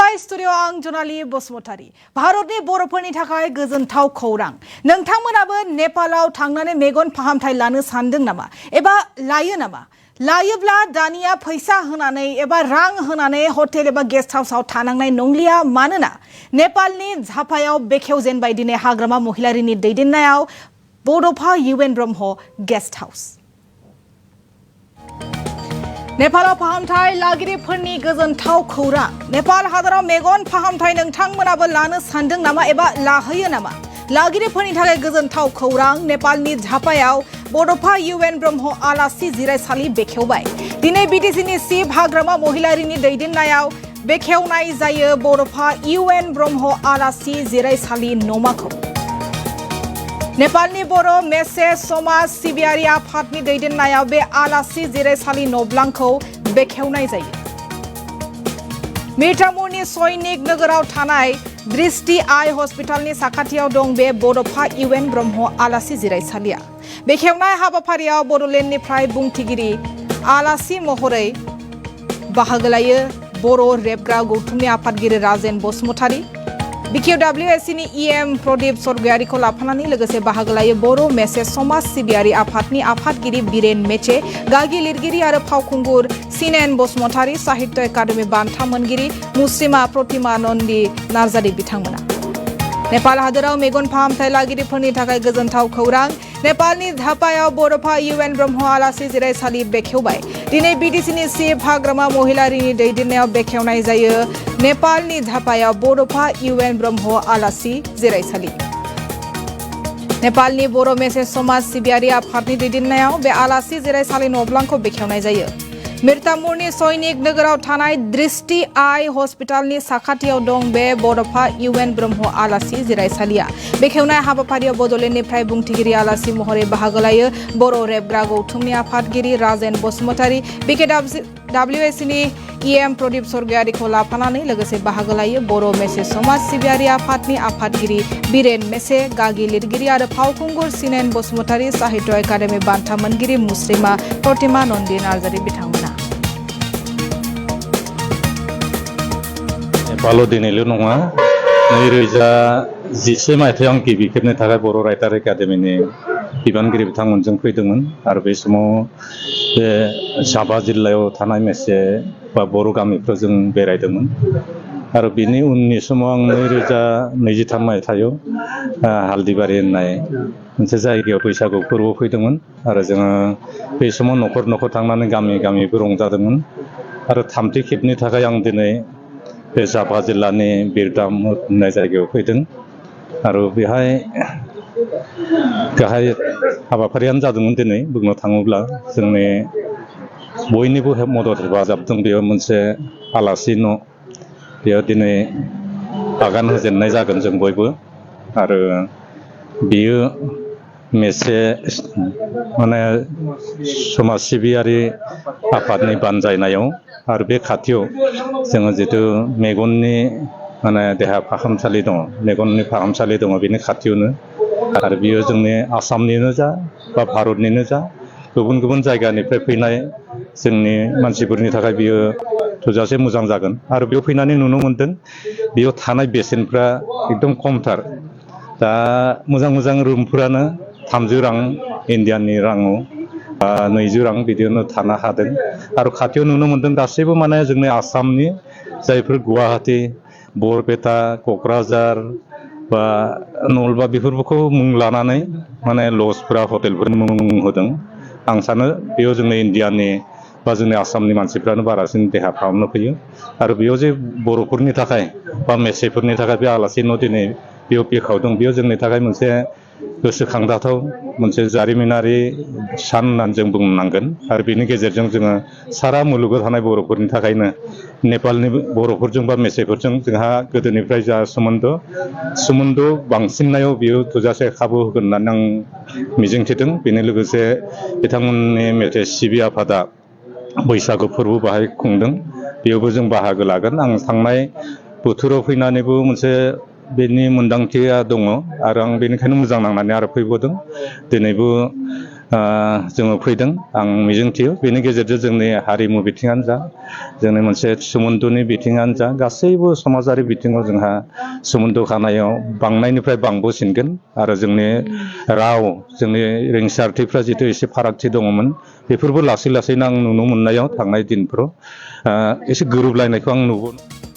खुलुमबाय स्टुडिअ आं जनाली बसुमतारी। भारतनि बर'फोरनि थाखाय गोजोनथाव खौरां। नोंथांमोनाबो नेपालाव थांनानै मेगन फाहामथाय लानो सानदों नामा एबा लायो नामा? लायोब्ला दानिया फैसा होनानै एबा रां होनानै हटेल एबा गेस्ट हाउसआव थानांनाय नंलिया, मानोना नेपालनि झापायाव बेखेवजेनबाय दिनै हाग्रामा महिलारिनि दैदेननायाव बड'फा UN ब्रह्म गेस्ट हाउस। नेपालाव फाहामथाय लागिरिफोरनि गोजोनथाव खौरां। नेपाल हादराव मेगन फाहामथाय नोंथांमोनाबो लानो सानदों नामा एबा लाहोयो नामा? लागिरिफोरनि थाखाय गोजोनथाव खौरां। नेपालनि झापायाव बड'फा UN ब्रह्म आलासि जिरायसालि बेखेवबाय। दिनै BTCनि चिफ हाग्रामा महिलारिनि दैदेननायाव बेखेवनाय जायो बड'फा UN ब्रह्म आलासि जिरायसालि नमाखौ। नेपालनि बर' मेसे समाज सिबियारि आफादनि दैदेननायाव बे आलासि जिरायसालि नब्लांखौ बेखेवनाय जायो। मिर्जापुरनि सैनिक नोगोराव थानाय दृष्टि आइ हस्पिटालनि साखाथियाव दं बे बड'फा UN ब्रह्म आलासि जिरायसालिया। बेखेवनाय हाबाफारियाव बड'लेण्डनिफ्राय बुंथिगिरि आलासि महरै बाहागो लायो बर' रेबग्रा गौथुमनि आफादगिरि राजेन बसुमतारी। BKWSCनि EM प्रदीप सरगयारिखौ लाफानानै लोगोसे बाहागो लायो बर' मेसे समाज सिबियारि आफादनि आफादगिरि बिरेन मेचे, गागि लिरगिरि आरो फावखुंगुर सिनेन बसुमतारी, साहित्य एकाडेमि बान्था मोनगिरि मुस्रिमा प्रतिमा नन्दि नार्जारि बिथांमोना। नेपाल हादोराव मेगन फाहामथाय लागिरिफोरनि थाखाय गोजोनथाव खौरां। नेपालनि झापायाव बड'फा UN ब्रह्म आलासि जिरायसालि बेखेवबाय। दिनै BTCनि चिफ हाग्रामा महिलारिनि दैदेननायाव बेखेवनाय जायो नेपालनि झापायाव बड'फा UN ब्रह्म आलासि जिरायसालि। नेपालनि बर' मेसे समाज सिबियारि आफादनि दैदेननायाव बे आलासि जिरायसालि नब्लांखौ बेखेवनाय जायो। मिर्जापुरनि सैनिक नोगोराव थानाय दृष्टि आइ हस्पिटालनि साखाथियाव दं बे बड'फा UN ब्रह्म आलासि जिरायसालिया। बेखेवनाय हाबाफारियाव बड'लेण्डनिफ्राय बुंथिगिरि आलासि महरै बाहागो लायो बर' रेबग्रा गौथुमनि आफादगिरि राजेन बसुमतारी। BKWSCनि EM प्रदीप सरगयारिखौ लाफानानै लोगोसे बाहागो लायो बर' मेसे समाज सिबियारि आफादनि आफादगिरि बिरेन मेसे, गागि लिरगिरि आरो फावखुंगुर सिनेन बसुमतारी, साहित्य एकाडेमि बान्था मोनगिरि मुस्रिमा प्रतिमा नन्दि नार्जारि बिथांमोना। नेपालाव दिनैल' नङा, 2011 मायथाइयाव आं गिबि खेबनि थाखाय बर' राइटार एकाडेमिनि बिबानगिरि बिथांमोनजों फैदोंमोन आरो बे समाव बे झापा जिल्लायाव थानाय मेसे बा बर' गामिफ्राव जों बेरायदोंमोन आरो बिनि उननि समाव आं 2023 मायथाइयाव हाल्दिबारि होननाय मोनसे जायगायाव बैसागु फोरबोआव फैदोंमोन आरो जोङो बे समाव न'खर न'खर थांनानै गामि गामिबो रंजादोंमोन आरो थामथि खेबनि थाखाय आं दिनै बे झापा जिल्लानि बिरदाम होननाय जायगायाव फैदों आरो बेहाय गाहाय हाबाफारियानो जादोंमोन दिनै बुंनो थाङोब्ला जोंनि बयनिबो मदद हेफाजाबजों बेयाव मोनसे आलासि न' बेयाव दिनै आगान होजेननाय जागोन जों बयबो आरो बेयो मेसे माने समाज सिबियारि आफादनि बानजायनायाव आरो बे खाथियाव जोङो जितु मेगननि माने देहा फाहामसालि दङ, मेगननि फाहामसालि दङ बेनि खाथियावनो आरो बियो जोंनि आसामनिनो जा बा भारतनिनो जा गुबुन गुबुन जायगानिफ्राय फैनाय जोंनि मानसिफोरनि थाखाय बियो थोजासे मोजां जागोन आरो बेयाव फैनानै नुनो मोनदों बेयाव थानाय बेसेनफ्रा एकदम खमथार। दा मोजां मोजां रुमफोरानो 30 रां इन्डियाननि राङाव 20 रां बिदियावनो थानो हादों आरो खाथियाव नुनो मोनदों गासैबो माने जोंनि आसामनि जायफोर गुवाहाटी, बरपेटा, क'क्राझार बा नलबा बेफोरखौ मुं लानानै माने लजफोरा हटेलफोर मुं होदों। आं सानो बेयाव जोंनि इन्डियानि बा जोंनि आसामनि मानसिफ्रानो बारासिन देहा फाहामनो फैयो आरो बेयाव जे बर'फोरनि थाखाय बा मेसेफोरनि थाखाय बे आलासि न' दिनै बेयाव बेखेवदों बेयाव जोंनि थाखाय मोनसे गोसोखांजाथाव मोनसे जारिमिनारि सान होननानै जों बुंनांगोन आरो बेनि गेजेरजों जोङो सारा मुलुगाव थानाय बर'फोरनि थाखायनो नेपालनि बर'फोरजों बा मेसेफोरजों जोंहा गोदोनिफ्राय जा सोमोन्दो बांसिननायाव बियो थोजासे खाबु होगोन होननानै आं मिजिंथिदों। बेनि लोगोसे बिथांमोननि मेथे सिबि आफादा बैसागु फोरबो बाहाय खुंदों, बेयावबो जों बाहागो लागोन। आं थांनाय बोथोराव फैनानैबो मोनसे बेनि मोन्दांथिया दङ आरो आं बेनिखायनो मोजां नांनानै आरो फैबावदों। दिनैबो जोङो फैदों आं मिजिंथियो बेनि गेजेरजों जोंनि हारिमु बिथिङानो जा जोंनि मोनसे सोमोन्दोनि बिथिङानो जा गासैबो समाजारि बिथिङाव जोंहा सोमोन्दो खानायाव बांनायनिफ्राय बांबोसिनगोन आरो जोंनि राव जोंनि रिंसारथिफ्रा जिथु एसे फारागथि दङमोन बेफोरबो लासै लासैनो आं नुनो मोननायाव थांनाय दिनफोराव एसे गोरोबलायनायखौ आं नुबोदों